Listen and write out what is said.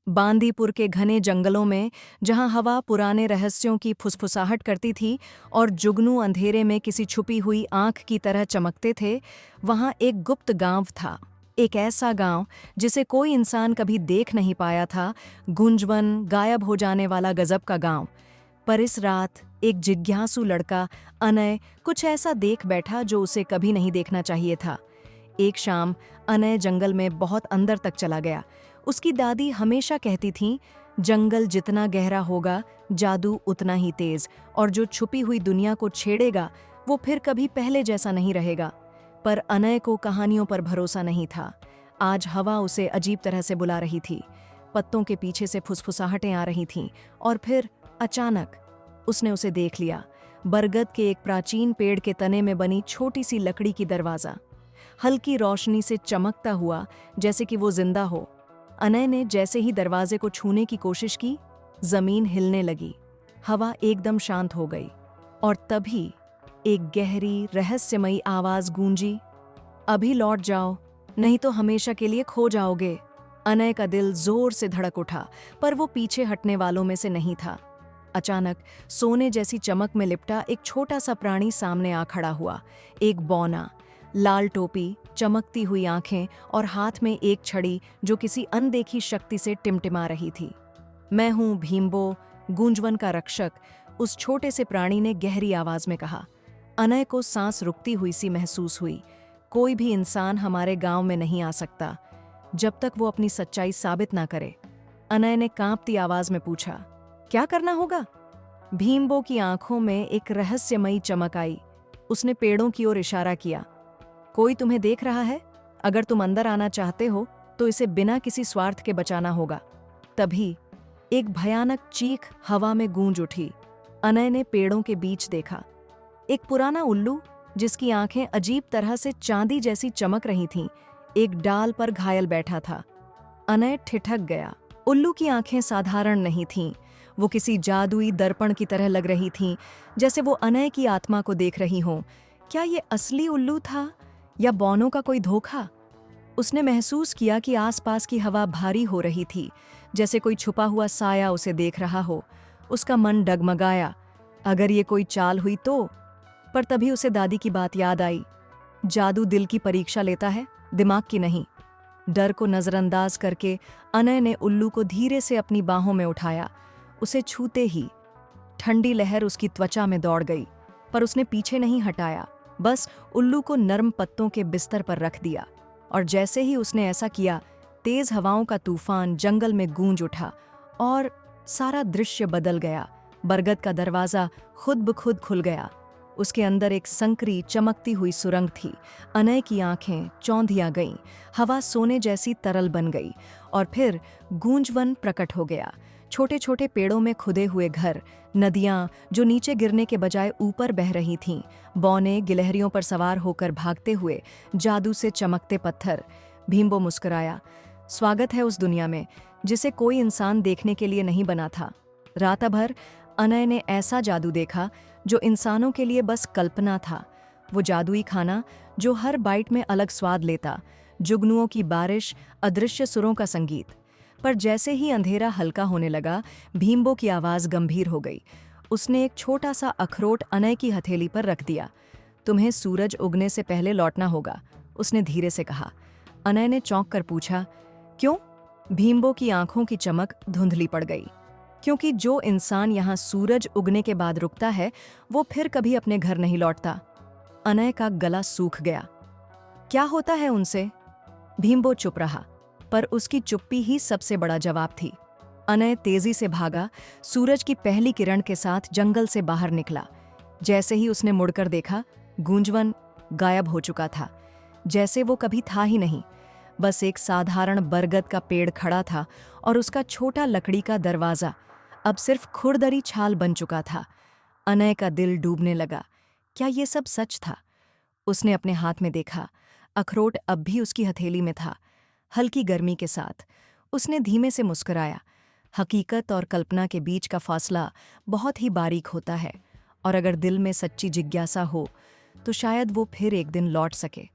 बांदीपुर के घने जंगलों में, जहां हवा पुराने रहस्यों की फुसफुसाहट करती थी और जुगनू अंधेरे में किसी छुपी हुई आंख की तरह चमकते थे, वहां एक गुप्त गांव था। एक ऐसा गांव जिसे कोई इंसान कभी देख नहीं पाया था, गुंजवन, गायब हो जाने वाला गजब का गांव। पर इस रात एक जिज्ञासु लड़का, अनय, कुछ ऐसा देख बैठा जो उसे कभी नहीं देखना चाहिए था। एक शाम अनय जंगल में बहुत अंदर तक चला गया। उसकी दादी हमेशा कहती थीं, जंगल जितना गहरा होगा, जादू उतना ही तेज, और जो छुपी हुई दुनिया को छेड़ेगा वो फिर कभी पहले जैसा नहीं रहेगा। पर अनय को कहानियों पर भरोसा नहीं था। आज हवा उसे अजीब तरह से बुला रही थी। पत्तों के पीछे से फुसफुसाहटें आ रही थीं, और फिर अचानक उसने उसे देख लिया। बरगद के एक प्राचीन पेड़ के तने में बनी छोटी सी लकड़ी की दरवाजा, हल्की रोशनी से चमकता हुआ, जैसे कि वो जिंदा हो। अनय ने जैसे ही दरवाजे को छूने की कोशिश की, जमीन हिलने लगी, हवा एकदम शांत हो गई, और तभी एक गहरी रहस्यमयी आवाज गूंजी, अभी लौट जाओ, नहीं तो हमेशा के लिए खो जाओगे। अनय का दिल जोर से धड़क उठा, पर वो पीछे हटने वालों में से नहीं था। अचानक सोने जैसी चमक में लिपटा एक छोटा सा प्राणी सामने आ खड़ा हुआ। एक बौना, लाल टोपी, चमकती हुई आंखें और हाथ में एक छड़ी जो किसी अनदेखी शक्ति से टिमटिमा रही थी। मैं हूं भीम्बो, गूंजवन का रक्षक, उस छोटे से प्राणी ने गहरी आवाज में कहा। अनय को सांस रुकती हुई सी महसूस हुई। कोई भी इंसान हमारे गांव में नहीं आ सकता जब तक वो अपनी सच्चाई साबित ना करे। अनय ने कांपती आवाज में पूछा, क्या करना होगा? भीम्बो की आंखों में एक रहस्यमयी चमक आई। उसने पेड़ों की ओर इशारा किया, कोई तुम्हें देख रहा है? अगर तुम अंदर आना चाहते हो तो इसे बिना किसी स्वार्थ के बचाना होगा। तभी एक भयानक चीख हवा में गूंज उठी। अनय ने पेड़ों के बीच देखा, एक पुराना उल्लू जिसकी आंखें अजीब तरह से चांदी जैसी चमक रही थीं, एक डाल पर घायल बैठा था। अनय ठिठक गया। उल्लू की आंखें साधारण नहीं थीं, वो किसी जादुई दर्पण की तरह लग रही थीं, जैसे वो अनय की आत्मा को देख रही हों। क्या ये असली उल्लू था या बौनों का कोई धोखा? उसने महसूस किया कि आसपास की हवा भारी हो रही थी, जैसे कोई छुपा हुआ साया उसे देख रहा हो। उसका मन डगमगाया, अगर ये कोई चाल हुई तो। पर तभी उसे दादी की बात याद आई, जादू दिल की परीक्षा लेता है, दिमाग की नहीं। डर को नजरअंदाज करके अनय ने उल्लू को धीरे से अपनी बाहों में उठाया। उसे छूते ही ठंडी लहर उसकी त्वचा में दौड़ गई, पर उसने पीछे नहीं हटाया, बस उल्लू को नर्म पत्तों के बिस्तर पर रख दिया। और जैसे ही उसने ऐसा किया, तेज हवाओं का तूफान जंगल में गूंज उठा और सारा दृश्य बदल गया। बरगद का दरवाजा खुद ब खुद खुल गया। उसके अंदर एक संकरी चमकती हुई सुरंग थी। अनय की आंखें चौंधिया गईं, हवा सोने जैसी तरल बन गई, और फिर गूंजवन प्रकट हो गया। छोटे छोटे पेड़ों में खुदे हुए घर, नदियां जो नीचे गिरने के बजाय ऊपर बह रही थीं, बौने गिलहरियों पर सवार होकर भागते हुए, जादू से चमकते पत्थर। भीम्बो मुस्कुराया, स्वागत है उस दुनिया में जिसे कोई इंसान देखने के लिए नहीं बना था। रात भर अनय ने ऐसा जादू देखा जो इंसानों के लिए बस कल्पना था। वो जादुई खाना जो हर बाइट में अलग स्वाद लेता, जुगनुओं की बारिश, अदृश्य सुरों का संगीत। पर जैसे ही अंधेरा हल्का होने लगा, भीम्बो की आवाज गंभीर हो गई। उसने एक छोटा सा अखरोट अनय की हथेली पर रख दिया। तुम्हें सूरज उगने से पहले लौटना होगा, उसने धीरे से कहा। अनय ने चौंक कर पूछा, क्यों? भीम्बो की आंखों की चमक धुंधली पड़ गई। क्योंकि जो इंसान यहाँ सूरज उगने के बाद रुकता है, वो फिर कभी अपने घर नहीं लौटता। अनय का गला सूख गया। क्या होता है उनसे? भीम्बो चुप रहा, पर उसकी चुप्पी ही सबसे बड़ा जवाब थी। अनय तेजी से भागा, सूरज की पहली किरण के साथ जंगल से बाहर निकला। जैसे ही उसने मुड़कर देखा, गूंजवन गायब हो चुका था, जैसे वो कभी था ही नहीं। बस एक साधारण बरगद का पेड़ खड़ा था, और उसका छोटा लकड़ी का दरवाजा अब सिर्फ खुरदरी छाल बन चुका था। अनय का दिल डूबने लगा। क्या ये सब सच था? उसने अपने हाथ में देखा, अखरोट अब भी उसकी हथेली में था, हल्की गर्मी के साथ। उसने धीमे से मुस्कुराया। हकीकत और कल्पना के बीच का फासला बहुत ही बारीक होता है, और अगर दिल में सच्ची जिज्ञासा हो तो शायद वो फिर एक दिन लौट सके।